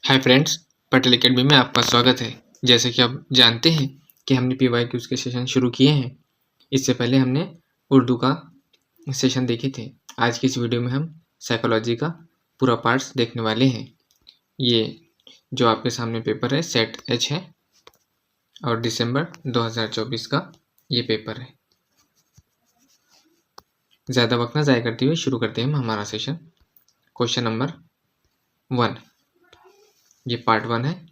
Hi friends, Patel academy में आपका स्वागत है। जैसे कि आप जानते हैं कि हमने पीवाईक्यूज़ के सेशन शुरू किए हैं। इससे पहले हमने उर्दू का सेशन देखे थे। आज की इस वीडियो में हम साइकोलॉजी का पूरा पार्ट्स देखने वाले हैं। ये जो आपके सामने पेपर है सेट एच है और दिसंबर 2024 का ये पेपर है। ज़्यादा वक्त ना ज़ाया करते हुए शुरू करते हैं हम हमारा सेशन। क्वेश्चन नंबर 1, ये पार्ट 1 है,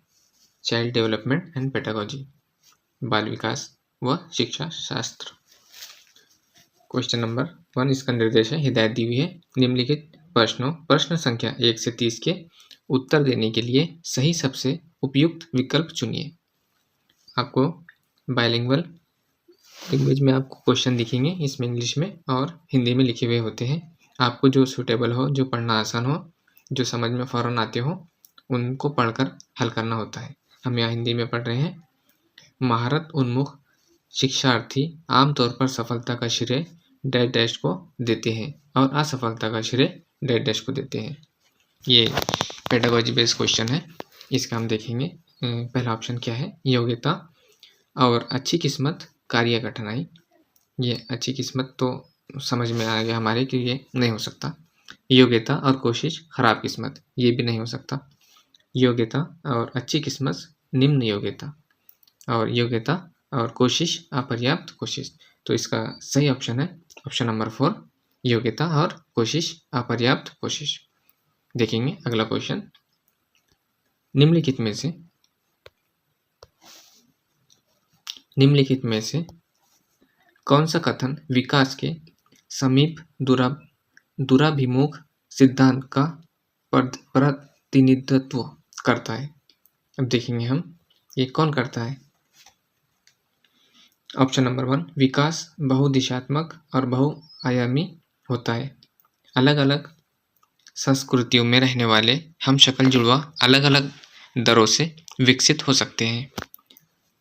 चाइल्ड डेवलपमेंट एंड पेडागोजी, बाल विकास व शिक्षा शास्त्र। क्वेश्चन नंबर 1 इसका निर्देश है, हिदायत दी हुई है। निम्नलिखित प्रश्न संख्या 1 से 30 के उत्तर देने के लिए सही सबसे उपयुक्त विकल्प चुनिए। आपको बायलिंगुअल लैंग्वेज में आपको क्वेश्चन दिखेंगे, इसमें इंग्लिश में और हिंदी में लिखे हुए होते हैं। आपको जो सूटेबल हो, जो पढ़ना आसान हो, जो समझ में फ़ौरन आते हो, उनको पढ़कर हल करना होता है। हम यहाँ हिंदी में पढ़ रहे हैं। महारत उन्मुख शिक्षार्थी आमतौर पर सफलता का श्रेय डैश डैश को देते हैं और असफलता का श्रेय डैश डैश को देते हैं। ये पेडागोजी बेस्ड क्वेश्चन है, इसका हम देखेंगे। पहला ऑप्शन क्या है, योग्यता और अच्छी किस्मत, कार्य कठिनाई। ये अच्छी किस्मत तो समझ में आ गया हमारे कि ये नहीं हो सकता। योग्यता और कोशिश, खराब किस्मत, ये भी नहीं हो सकता। योग्यता और अच्छी किस्मत, निम्न योग्यता, और योग्यता और कोशिश, अपर्याप्त कोशिश। तो इसका सही ऑप्शन है ऑप्शन नंबर 4, योग्यता और कोशिश, अपर्याप्त कोशिश। देखेंगे अगला क्वेश्चन। निम्नलिखित में से कौन सा कथन विकास के समीप दूराभिमुख सिद्धांत का प्रतिनिधित्व करता है? अब देखेंगे हम ये कौन करता है। ऑप्शन नंबर 1, विकास बहुदिशात्मक और बहुआयामी होता है। अलग अलग संस्कृतियों में रहने वाले हम शक्ल जुड़वा अलग अलग दरों से विकसित हो सकते हैं।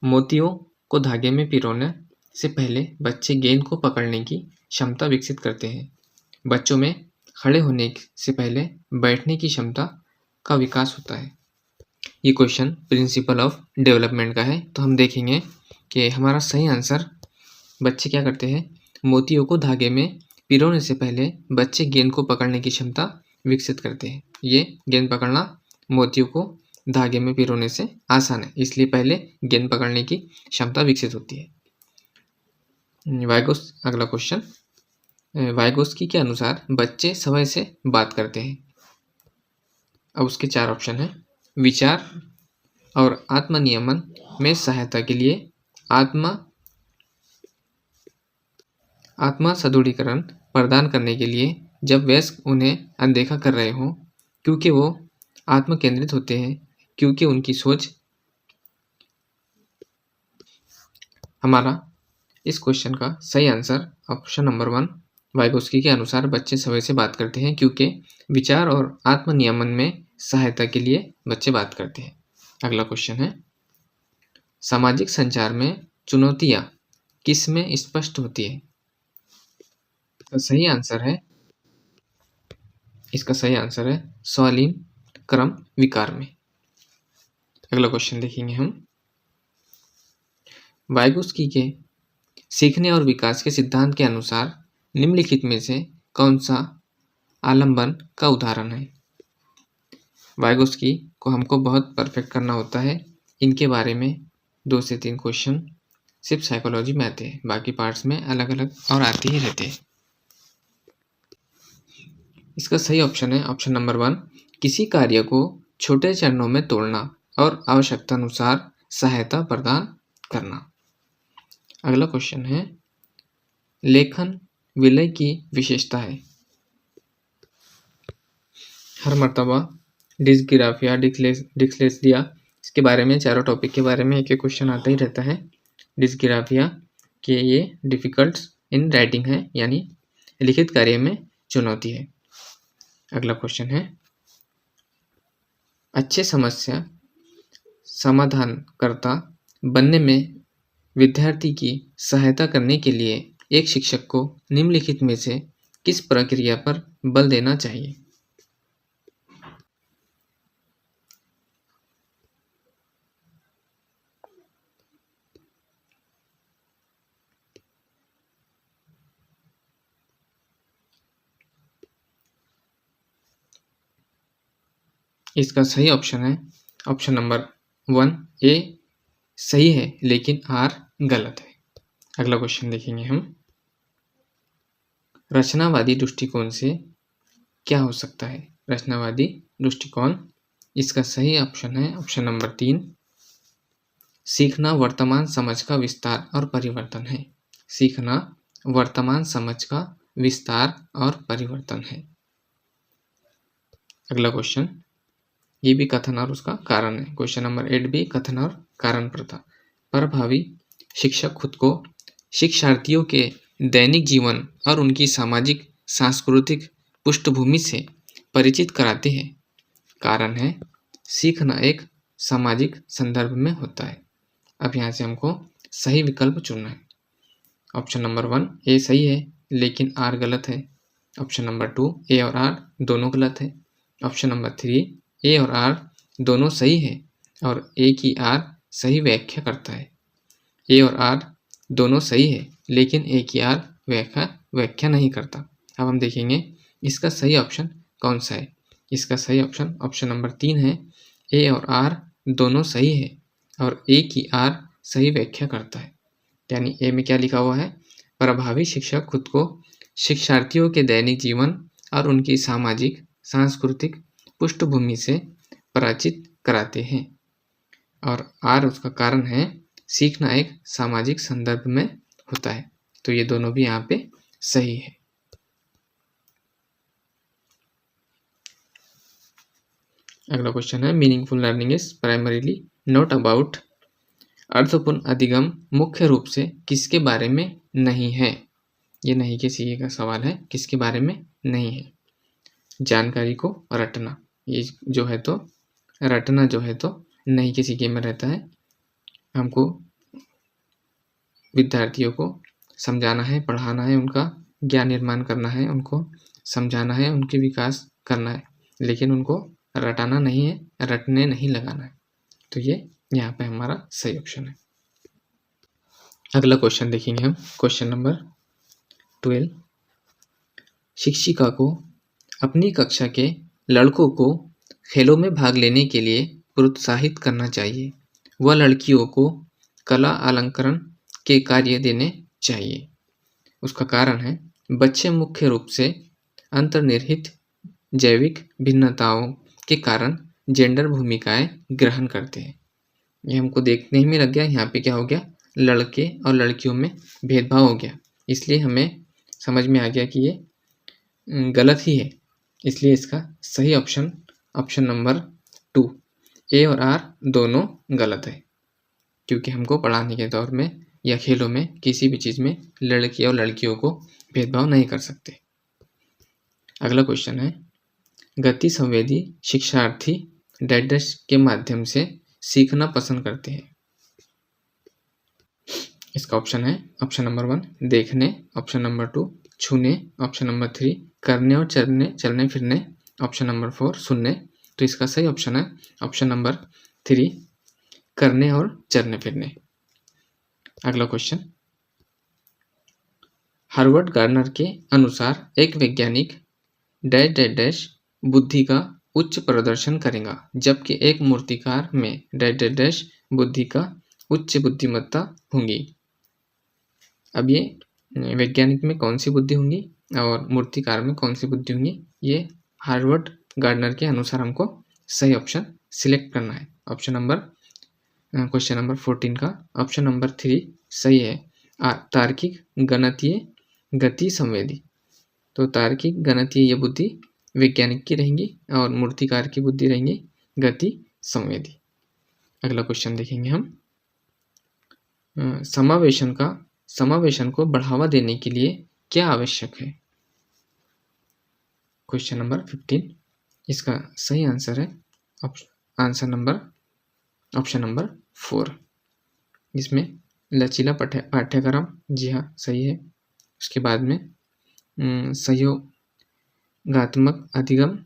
मोतियों को धागे में पिरोने से पहले बच्चे गेंद को पकड़ने की क्षमता विकसित करते हैं। बच्चों में खड़े होने से पहले बैठने की क्षमता का विकास होता है। ये क्वेश्चन प्रिंसिपल ऑफ डेवलपमेंट का है, तो हम देखेंगे कि हमारा सही आंसर, बच्चे क्या करते हैं, मोतियों को धागे में पिरोने से पहले बच्चे गेंद को पकड़ने की क्षमता विकसित करते हैं। ये गेंद पकड़ना मोतियों को धागे में पिरोने से आसान है, इसलिए पहले गेंद पकड़ने की क्षमता विकसित होती है। अगला क्वेश्चन, वाइगोस्की के अनुसार बच्चे समय से बात करते हैं। अब उसके 4 ऑप्शन हैं। विचार और आत्मनियमन में सहायता के लिए, आत्मा सुदृढ़ीकरण प्रदान करने के लिए, जब वयस्क उन्हें अनदेखा कर रहे हों, क्योंकि वो आत्म केंद्रित होते हैं, क्योंकि उनकी सोच। हमारा इस क्वेश्चन का सही आंसर ऑप्शन नंबर 1, वाइगोस्की के अनुसार बच्चे समय से बात करते हैं क्योंकि विचार और आत्मनियमन में सहायता के लिए बच्चे बात करते हैं। अगला क्वेश्चन है, सामाजिक संचार में चुनौतियां किस में स्पष्ट होती है? इसका सही आंसर है स्वालीन क्रम विकार में। अगला क्वेश्चन देखेंगे हम, वाइगोस्की के सीखने और विकास के सिद्धांत के अनुसार निम्नलिखित में से कौन सा आलंबन का उदाहरण है? वाइगोस्की को हमको बहुत परफेक्ट करना होता है। इनके बारे में 2 से 3 क्वेश्चन सिर्फ साइकोलॉजी में आते हैं, बाकी पार्ट्स में अलग अलग और आते ही रहते हैं। इसका सही ऑप्शन है ऑप्शन नंबर 1, किसी कार्य को छोटे चरणों में तोड़ना और आवश्यकता अनुसार सहायता प्रदान करना। अगला क्वेश्चन है, लेखन विलय की विशेषता है। हर मर्तबा डिस्ग्राफिया, डिस्लेक्सिया, इसके बारे में, चारों टॉपिक के बारे में एक क्वेश्चन आता ही रहता है। डिस्ग्राफिया के ये डिफिकल्ट इन राइटिंग है, यानी लिखित कार्य में चुनौती है। अगला क्वेश्चन है, अच्छे समस्या समाधानकर्ता बनने में विद्यार्थी की सहायता करने के लिए एक शिक्षक को निम्नलिखित में से किस प्रक्रिया पर बल देना चाहिए? इसका सही ऑप्शन है ऑप्शन नंबर 1 ए सही है लेकिन आर गलत है। अगला क्वेश्चन देखेंगे हम। रचनावादी दृष्टिकोण से क्या हो सकता है? रचनावादी दृष्टिकोण, इसका सही ऑप्शन है ऑप्शन नंबर 3 सीखना वर्तमान समझ का विस्तार और परिवर्तन है। सीखना वर्तमान समझ का विस्तार और परिवर्तन है। अगला क्वेश्चन, ये भी कथन और उसका कारण है। क्वेश्चन नंबर 8 भी कथन और कारण प्रथा। प्रभावी शिक्षक खुद को शिक्षार्थियों के दैनिक जीवन और उनकी सामाजिक सांस्कृतिक पृष्ठभूमि से परिचित कराते हैं। कारण है सीखना एक सामाजिक संदर्भ में होता है। अब यहाँ से हमको सही विकल्प चुनना है। ऑप्शन नंबर 1 ए सही है लेकिन आर गलत है। ऑप्शन नंबर 2 ए और आर दोनों गलत है। ऑप्शन नंबर 3 ए और आर दोनों सही है और ए की आर सही व्याख्या करता है। ए और आर दोनों सही है लेकिन ए की आर व्याख्या नहीं करता। अब हम देखेंगे इसका सही ऑप्शन कौन सा है। इसका सही ऑप्शन ऑप्शन नंबर 3 है। ए और आर दोनों सही है और ए की आर सही व्याख्या करता है। यानी ए में क्या लिखा हुआ है? प्रभावी शिक्षक खुद को शिक्षार्थियों के दैनिक जीवन और उनकी सामाजिक सांस्कृतिक पृष्ठभूमि से परिचित कराते हैं। और आर उसका कारण है सीखना एक सामाजिक संदर्भ में होता है। तो ये दोनों भी यहाँ पे सही है। अगला क्वेश्चन है meaningful learning is primarily not about. अर्थपूर्ण अधिगम मुख्य रूप से किसके बारे में नहीं है? ये नहीं के सीए का सवाल है, किसके बारे में नहीं है? जानकारी को रटना, ये जो है तो रटना जो है तो नहीं के सीए में रहता है। हमको विद्यार्थियों को समझाना है, पढ़ाना है, उनका ज्ञान निर्माण करना है, उनको समझाना है, उनके विकास करना है, लेकिन उनको रटाना नहीं है, रटने नहीं लगाना है। तो ये यहाँ पे हमारा सही ऑप्शन है। अगला क्वेश्चन देखेंगे हम। क्वेश्चन नंबर 12, शिक्षिका को अपनी कक्षा के लड़कों को खेलों में भाग लेने के लिए प्रोत्साहित करना चाहिए। वह लड़कियों को कला अलंकरण के कार्य देने चाहिए। उसका कारण है बच्चे मुख्य रूप से अंतर्निहित जैविक भिन्नताओं के कारण जेंडर भूमिकाएं ग्रहण करते हैं। ये हमको देखने में लग गया, यहाँ पे क्या हो गया, लड़के और लड़कियों में भेदभाव हो गया। इसलिए हमें समझ में आ गया कि ये गलत ही है। इसलिए इसका सही ऑप्शन ऑप्शन नंबर 2 ए और आर दोनों गलत है, क्योंकि हमको पढ़ाने के दौर में या खेलों में किसी भी चीज़ में लड़के और लड़कियों को भेदभाव नहीं कर सकते। अगला क्वेश्चन है गति संवेदी शिक्षार्थी डैश के माध्यम से सीखना पसंद करते हैं। इसका ऑप्शन है ऑप्शन नंबर 1 देखने, ऑप्शन नंबर 2 छूने, ऑप्शन नंबर 3 करने और चलने फिरने, ऑप्शन नंबर 4 सुनने। तो इसका सही ऑप्शन है ऑप्शन नंबर 3 करने और चलने फिरने। अगला क्वेश्चन, हार्वर्ड गार्डनर के अनुसार एक वैज्ञानिक डैश डैश डैश बुद्धि का उच्च प्रदर्शन करेगा, जबकि एक मूर्तिकार में डैश डैश डैश बुद्धि का उच्च बुद्धिमत्ता होंगी। अब ये वैज्ञानिक में कौन सी बुद्धि होंगी और मूर्तिकार में कौन सी बुद्धि होंगी, ये हार्वर्ड गार्डनर के अनुसार हमको सही ऑप्शन सिलेक्ट करना है। ऑप्शन नंबर क्वेश्चन नंबर 14 का ऑप्शन नंबर 3 सही है। तार्किक गणितीय गति संवेदी। तो तार्किक गणितीय ये बुद्धि वैज्ञानिक की रहेंगी और मूर्तिकार की बुद्धि रहेंगी गति संवेदी। अगला क्वेश्चन देखेंगे हम। समावेशन को बढ़ावा देने के लिए क्या आवश्यक है? क्वेश्चन नंबर 15, इसका सही आंसर है आंसर नंबर ऑप्शन नंबर 4, जिसमें लचीला पाठ्यक्रम, जी हाँ सही है। उसके बाद में सहयोगात्मक अधिगम,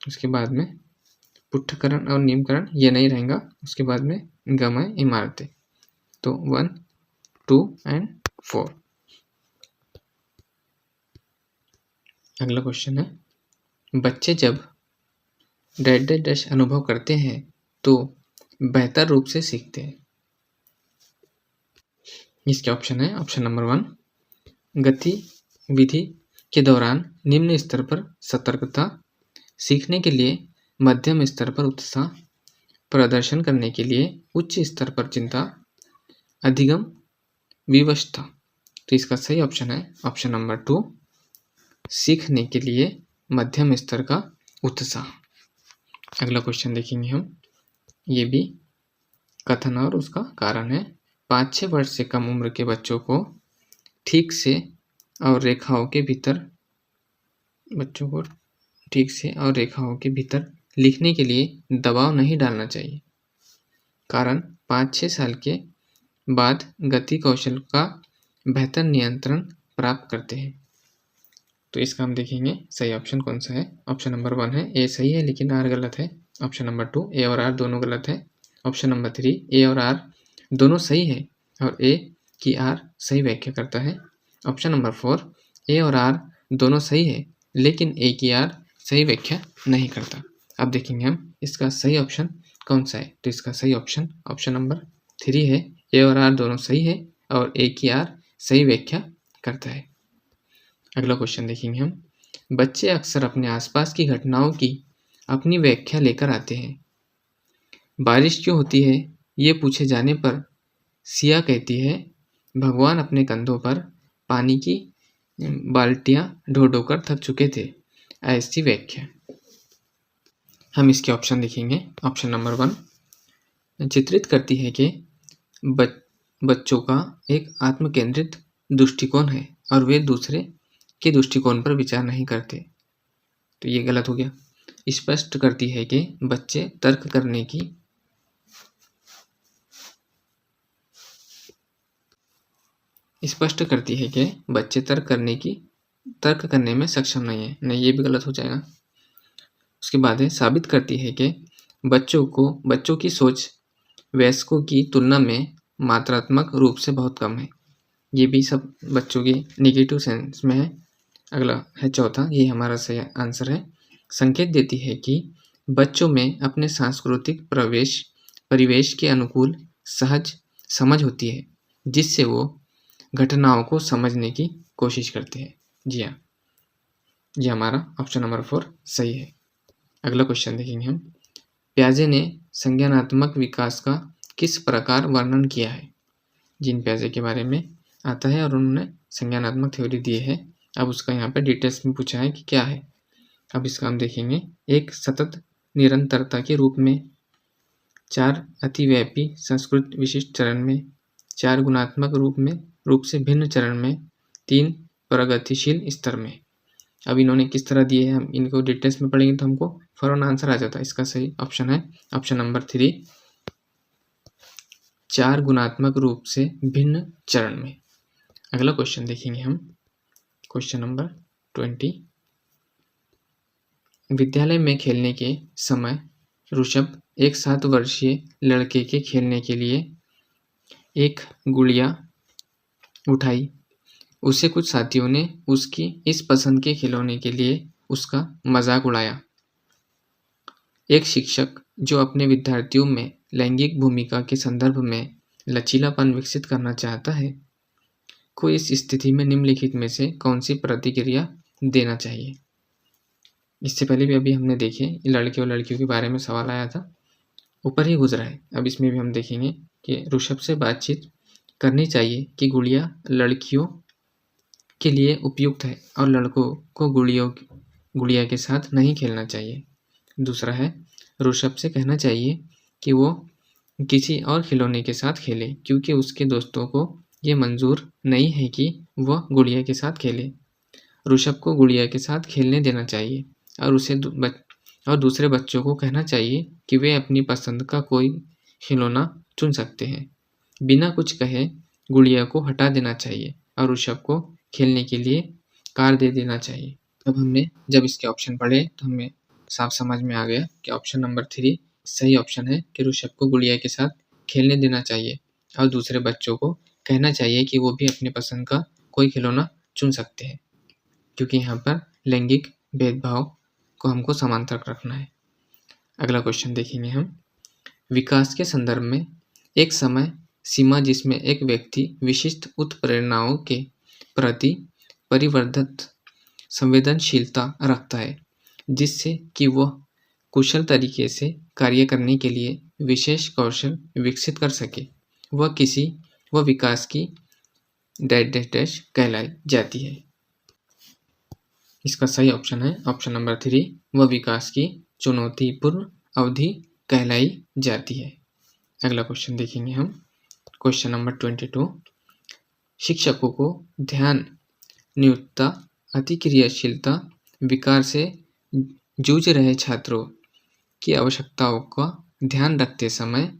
उसके बाद में पुष्टकरण और नियमकरण ये नहीं रहेगा। उसके बाद में गमय इमारतें। तो 1, 2 एंड 4। अगला क्वेश्चन है बच्चे जब डैश डैश डैश अनुभव करते हैं तो बेहतर रूप से सीखते हैं। इसके ऑप्शन है ऑप्शन नंबर 1, गतिविधि के दौरान निम्न स्तर पर सतर्कता, सीखने के लिए मध्यम स्तर पर उत्साह, प्रदर्शन करने के लिए उच्च स्तर पर चिंता, अधिगम विवशता। तो इसका सही ऑप्शन है ऑप्शन नंबर 2, सीखने के लिए मध्यम स्तर का उत्साह। अगला क्वेश्चन देखेंगे हम, ये भी कथन और उसका कारण है। 5-6 वर्ष से कम उम्र के बच्चों को ठीक से और रेखाओं के भीतर लिखने के लिए दबाव नहीं डालना चाहिए। कारण 5-6 साल के बाद गति कौशल का बेहतर नियंत्रण प्राप्त करते हैं। तो इसका हम देखेंगे सही ऑप्शन कौन सा है। ऑप्शन नंबर 1 है, ए सही है लेकिन आर गलत है। ऑप्शन नंबर 2, ए और आर दोनों गलत है। ऑप्शन नंबर 3, ए और आर दोनों सही है और ए की आर सही व्याख्या करता है। ऑप्शन नंबर 4, ए और आर दोनों सही है लेकिन ए की आर सही व्याख्या नहीं करता। अब देखेंगे हम इसका सही ऑप्शन कौन सा है। तो इसका सही ऑप्शन ऑप्शन नंबर 3 है, ए और आर दोनों सही है और ए की आर सही व्याख्या करता है। अगला क्वेश्चन देखेंगे हम, बच्चे अक्सर अपने आसपास की घटनाओं की अपनी व्याख्या लेकर आते हैं। बारिश क्यों होती है ये पूछे जाने पर सिया कहती है, भगवान अपने कंधों पर पानी की बाल्टियां ढो ढो कर थक चुके थे। ऐसी व्याख्या। हम इसके ऑप्शन देखेंगे। ऑप्शन नंबर 1 चित्रित करती है कि बच्चों का एक आत्मकेंद्रित दृष्टिकोण है और वे दूसरे के दृष्टिकोण पर विचार नहीं करते। तो ये गलत हो गया। स्पष्ट करती है कि बच्चे तर्क तर्क करने में सक्षम नहीं है। नहीं, ये भी गलत हो जाएगा। उसके बाद है, साबित करती है कि बच्चों की सोच वयस्कों की तुलना में मात्रात्मक रूप से बहुत कम है। ये भी सब बच्चों की निगेटिव सेंस में है। अगला है चौथा, ये हमारा सही आंसर है। संकेत देती है कि बच्चों में अपने सांस्कृतिक परिवेश के अनुकूल सहज समझ होती है जिससे वो घटनाओं को समझने की कोशिश करते हैं। जी हाँ, ये हमारा ऑप्शन नंबर 4 सही है। अगला क्वेश्चन देखेंगे हम, प्याजे ने संज्ञानात्मक विकास का किस प्रकार वर्णन किया है। जीन प्याजे के बारे में आता है और उन्होंने संज्ञानात्मक थ्योरी दी है। अब उसका यहाँ पे डिटेल्स में पूछा है कि क्या है। अब इसका हम देखेंगे, एक सतत निरंतरता के रूप में, 4 अतिव्यापी संस्कृत विशिष्ट चरण में, 4 गुणात्मक रूप से भिन्न चरण में, 3 प्रगतिशील स्तर में। अब इन्होंने किस तरह दिए हैं, हम इनको डिटेल्स में पढ़ेंगे तो हमको फौरन आंसर आ जाता है। इसका सही ऑप्शन है ऑप्शन नंबर 3, 4 गुणात्मक रूप से भिन्न चरण में। अगला क्वेश्चन देखेंगे हम, क्वेश्चन नंबर 20, विद्यालय में खेलने के समय ऋषभ एक 7 वर्षीय लड़के के खेलने के लिए एक गुड़िया उठाई। उसे कुछ साथियों ने उसकी इस पसंद के खिलौने के लिए उसका मजाक उड़ाया। एक शिक्षक जो अपने विद्यार्थियों में लैंगिक भूमिका के संदर्भ में लचीलापन विकसित करना चाहता है को इस स्थिति में निम्नलिखित में से कौन सी प्रतिक्रिया देना चाहिए। इससे पहले भी अभी हमने देखे लड़के और लड़कियों के बारे में सवाल आया था, ऊपर ही गुजरा है। अब इसमें भी हम देखेंगे कि ऋषभ से बातचीत करनी चाहिए कि गुड़िया लड़कियों के लिए उपयुक्त है और लड़कों को गुड़िया के साथ नहीं खेलना चाहिए। दूसरा है, ऋषभ से कहना चाहिए कि वो किसी और खिलौने के साथ खेले क्योंकि उसके दोस्तों को ये मंजूर नहीं है कि वह गुड़िया के साथ खेले। ऋषभ को गुड़िया के साथ खेलने देना चाहिए और दूसरे बच्चों को कहना चाहिए कि वे अपनी पसंद का कोई खिलौना चुन सकते हैं। बिना कुछ कहे गुड़िया को हटा देना चाहिए और ऋषभ को खेलने के लिए कार दे देना चाहिए। अब हमने जब इसके ऑप्शन पढ़े तो हमें साफ समझ में आ गया कि ऑप्शन नंबर 3 सही ऑप्शन है कि ऋषभ को गुड़िया के साथ खेलने देना चाहिए और दूसरे बच्चों को कहना चाहिए कि वो भी अपनी पसंद का कोई खिलौना चुन सकते हैं, क्योंकि यहाँ पर लैंगिक भेदभाव को हमको समांतर रखना है। अगला क्वेश्चन देखेंगे हम। विकास के संदर्भ में एक समय सीमा जिसमें एक व्यक्ति विशिष्ट उत्प्रेरणाओं के प्रति परिवर्धित संवेदनशीलता रखता है, जिससे कि वह कुशल तरीके से कार्य करने के लिए विशेष कौशल विकसित कर सके, वह विकास की डैश डैश डैश कहलाई जाती है। इसका सही ऑप्शन है ऑप्शन नंबर 3, वह विकास की चुनौतीपूर्ण अवधि कहलाई जाती है। अगला क्वेश्चन देखेंगे हम। क्वेश्चन नंबर 22, शिक्षकों को ध्यान नियुक्ता अतिक्रियाशीलता विकार से जूझ रहे छात्रों की आवश्यकताओं का ध्यान रखते समय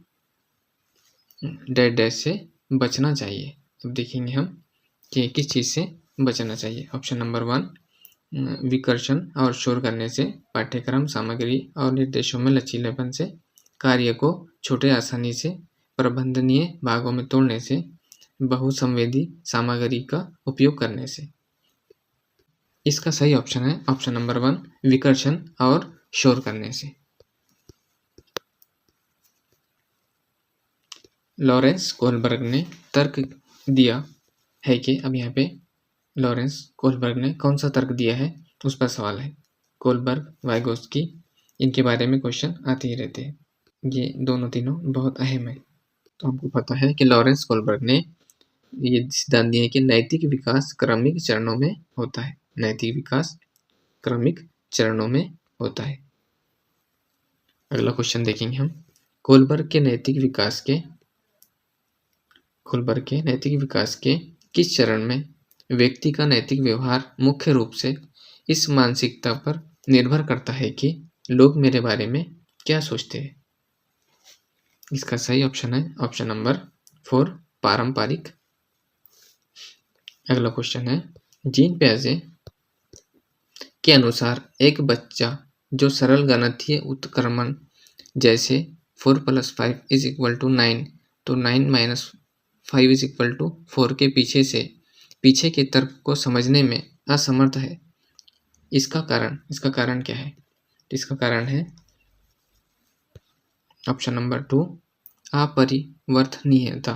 डैश डैश से बचना चाहिए। अब देखेंगे हम कि किस चीज़ से बचना चाहिए। ऑप्शन नंबर 1, विकर्षण और शोर करने से, पाठ्यक्रम सामग्री और निर्देशों में लचीलेपन से, कार्य को छोटे आसानी से प्रबंधनीय भागों में तोड़ने से, बहुसंवेदी सामग्री का उपयोग करने से। इसका सही ऑप्शन है ऑप्शन नंबर 1, विकर्षण और शोर करने से। लॉरेंस कोहलबर्ग ने तर्क दिया है कि अब यहाँ पे लॉरेंस कोहलबर्ग ने कौन सा तर्क दिया है उस पर सवाल है। कोहलबर्ग, वाइगोत्स्की, इनके बारे में क्वेश्चन आते ही रहते हैं। ये दोनों तीनों बहुत अहम है। तो हमको पता है कि लॉरेंस कोहलबर्ग ने ये सिद्धांत दिया है कि नैतिक विकास क्रमिक चरणों में होता है। नैतिक विकास क्रमिक चरणों में होता है। अगला क्वेश्चन देखेंगे हम। कोहलबर्ग के नैतिक विकास के किस चरण में व्यक्ति का नैतिक व्यवहार मुख्य रूप से इस मानसिकता पर निर्भर करता है कि लोग मेरे बारे में क्या सोचते हैं? इसका सही ऑप्शन है ऑप्शन नंबर 4, पारंपरिक। अगला क्वेश्चन है, जीन पियाजे के अनुसार एक बच्चा जो सरल गणितीय उत्क्रमण जैसे 4 + 5 = 9, तो 9 - 5 = 4 के पीछे के तर्क को समझने में असमर्थ है। इसका कारण क्या है? इसका कारण है ऑप्शन नंबर 2, अपरिवर्तनीयता।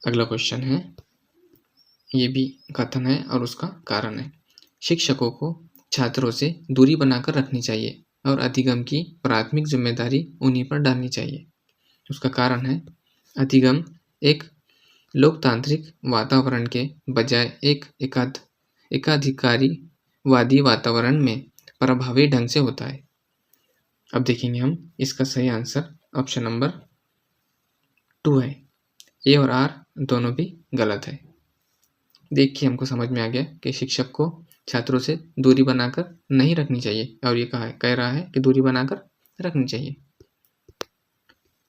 अगला क्वेश्चन है, ये भी कथन है और उसका कारण है। शिक्षकों को छात्रों से दूरी बनाकर रखनी चाहिए और अधिगम की प्राथमिक जिम्मेदारी उन्हीं पर डालनी चाहिए। उसका कारण है, अधिगम एक लोकतांत्रिक वातावरण के बजाय एक एकाधिकारवादी वातावरण में प्रभावी ढंग से होता है। अब देखेंगे हम, इसका सही आंसर ऑप्शन नंबर 2 है। ए और आर दोनों भी गलत है। देखिए, हमको समझ में आ गया कि शिक्षक को छात्रों से दूरी बनाकर नहीं रखनी चाहिए, और ये कह रहा है कि दूरी बनाकर रखनी चाहिए।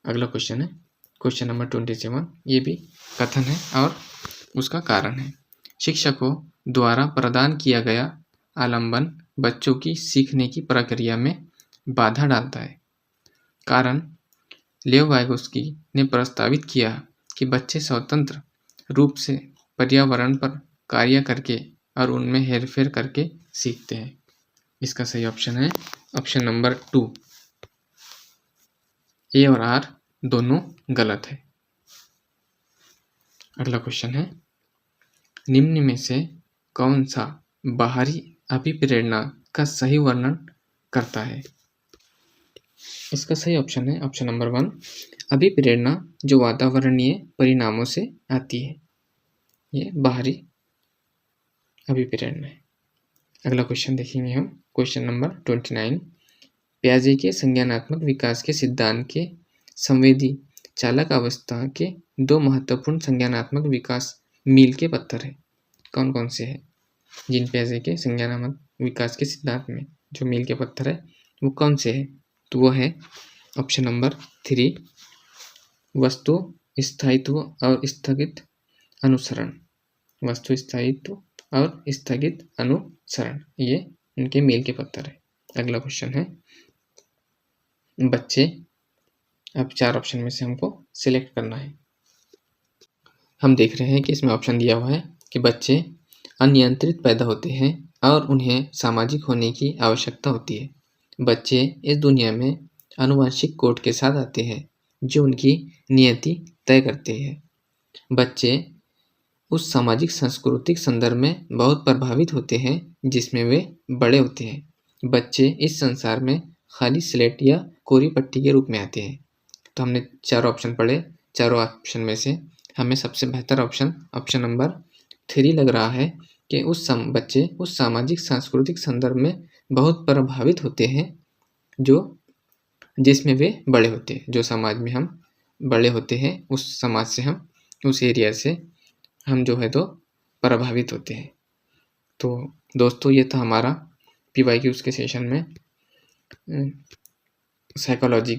अगला क्वेश्चन है क्वेश्चन नंबर 27। ये भी कथन है और उसका कारण है। शिक्षकों द्वारा प्रदान किया गया आलंबन बच्चों की सीखने की प्रक्रिया में बाधा डालता है। कारण, लेव वाइगोत्स्की ने प्रस्तावित किया कि बच्चे स्वतंत्र रूप से पर्यावरण पर कार्य करके और उनमें हेरफेर करके सीखते हैं। इसका सही ऑप्शन है ऑप्शन नंबर 2। ए और आर दोनों गलत है। अगला क्वेश्चन है, निम्न में से कौन सा बाहरी अभिप्रेरणा का सही वर्णन करता है? इसका सही ऑप्शन है ऑप्शन नंबर 1, अभिप्रेरणा जो वातावरणीय परिणामों से आती है। ये बाहरी अभिप्रेरणा है। अगला क्वेश्चन देखेंगे हम, क्वेश्चन नंबर 29। पियाजे के संज्ञानात्मक विकास के सिद्धांत के संवेदी चालक अवस्था के 2 महत्वपूर्ण संज्ञानात्मक विकास मील के पत्थर है। कौन कौन से है? जीन पियाजे के संज्ञानात्मक विकास के सिद्धांत में जो मील के पत्थर है वो कौन से है? तो वो है ऑप्शन नंबर 3, वस्तु स्थायित्व और स्थगित अनुसरण। वस्तु स्थायित्व और स्थगित अनुसरण, ये इनके मील के पत्थर है। अगला क्वेश्चन है, बच्चे, अब 4 ऑप्शन में से हमको सिलेक्ट करना है। हम देख रहे हैं कि इसमें ऑप्शन दिया हुआ है कि बच्चे अनियंत्रित पैदा होते हैं, और उन्हें सामाजिक होने की आवश्यकता होती है। बच्चे इस दुनिया में आनुवंशिक कोड के साथ आते हैं जो उनकी नियति तय करते हैं। बच्चे उस सामाजिक सांस्कृतिक संदर्भ में बहुत प्रभावित होते हैं जिसमें वे बड़े होते हैं। बच्चे इस संसार में खाली स्लेट या कोरी पट्टी के रूप में आते हैं। तो हमने चारों ऑप्शन पढ़े। चारों ऑप्शन में से हमें सबसे बेहतर ऑप्शन नंबर 3 लग रहा है कि बच्चे उस सामाजिक सांस्कृतिक संदर्भ में बहुत प्रभावित होते हैं जिसमें वे बड़े होते हैं। जो समाज में हम बड़े होते हैं उस समाज से हम उस एरिया से हम जो है तो प्रभावित होते हैं। तो दोस्तों ये था हमारा PYQs के सेशन में साइकोलॉजी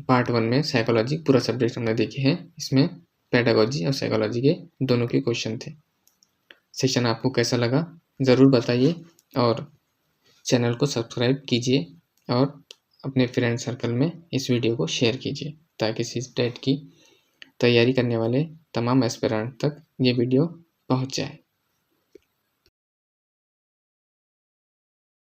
पार्ट 1 में साइकोलॉजी पूरा सब्जेक्ट हमने देखे हैं। इसमें पेडागोजी और साइकोलॉजी के दोनों के क्वेश्चन थे। सेशन आपको कैसा लगा ज़रूर बताइए और चैनल को सब्सक्राइब कीजिए और अपने फ्रेंड सर्कल में इस वीडियो को शेयर कीजिए ताकि CTET की तैयारी करने वाले तमाम एस्पिरेंट तक ये वीडियो पहुंच जाए।